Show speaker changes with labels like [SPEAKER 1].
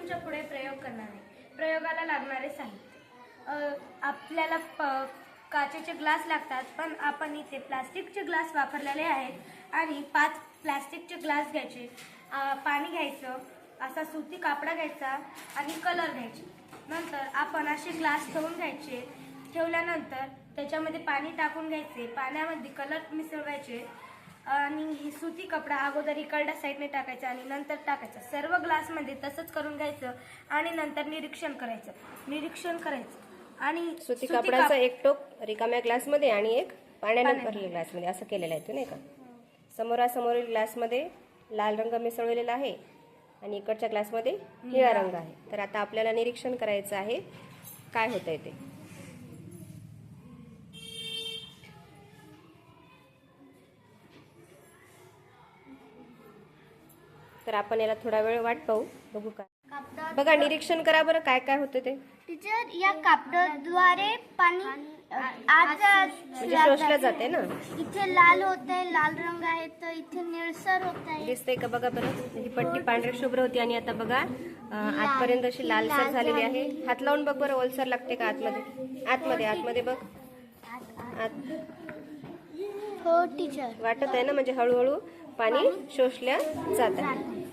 [SPEAKER 1] तुमच्या पुढे प्रयोग करणार आहे। प्रयोगाला लागणारे साहित्य, आपल्याला काचेचे ग्लास लागतात, पण आपण इथे प्लास्टिकचे ग्लास वापरलेले आहेत आणि 5 प्लास्टिकचे ग्लास घ्यायचे, पाणी घ्यायचं, असा सुती कापडा घ्यायचा आणि कलर घ्यायचे। नंतर आपण असे ग्लास ठेवून घ्यायचे। ठेवल्यानंतर त्याच्यामध्ये पाणी टाकून घ्यायचे, पाण्यामध्ये कलर मिसळवायचे आणि ही सुती कपडा अगोदर इकडच्या साईडने टाकायचा आणि नंतर टाकायचा। सर्व ग्लासमध्ये तसंच करून घ्यायचं आणि नंतर निरीक्षण करायचं आणि
[SPEAKER 2] सुती कापडाचा एक टोक रिकाम्या ग्लासमध्ये आणि एक पाण्याने भरलेल्या ग्लासमध्ये असं केलेलं आहे, नाही का? समोरासमोरील ग्लासमध्ये लाल रंग मिसळलेला आहे आणि इकडच्या ग्लासमध्ये निळा रंग आहे। तर आता आपल्याला निरीक्षण करायचं आहे काय होतंय ते। तर आपण याला थोडा वेळ वाट पाहू, बघू काय। बघा, निरीक्षण करा बरं काय काय होतं ते।
[SPEAKER 3] टीचर, या कापडाद्वारे पाणी आत
[SPEAKER 2] म्हणजे शोषलं जाते ना।
[SPEAKER 3] इथे लाल होतंय, लाल रंग आहे, तर इथे निळसर होत आहे।
[SPEAKER 2] दिसतंय का? बघा बरं, ही पट्टी पांढऱ्या शुभ्र होती आणि आता बघा आतपर्यंत अशी लालसर झालेली आहे। हात लावून बघ बरं, ओलसर लागते का आतमध्ये? आतमध्ये बघ।
[SPEAKER 3] हो टीचर,
[SPEAKER 2] वाटत आहे ना, म्हणजे हळूहळू पाणी शोषल्या जात आहे।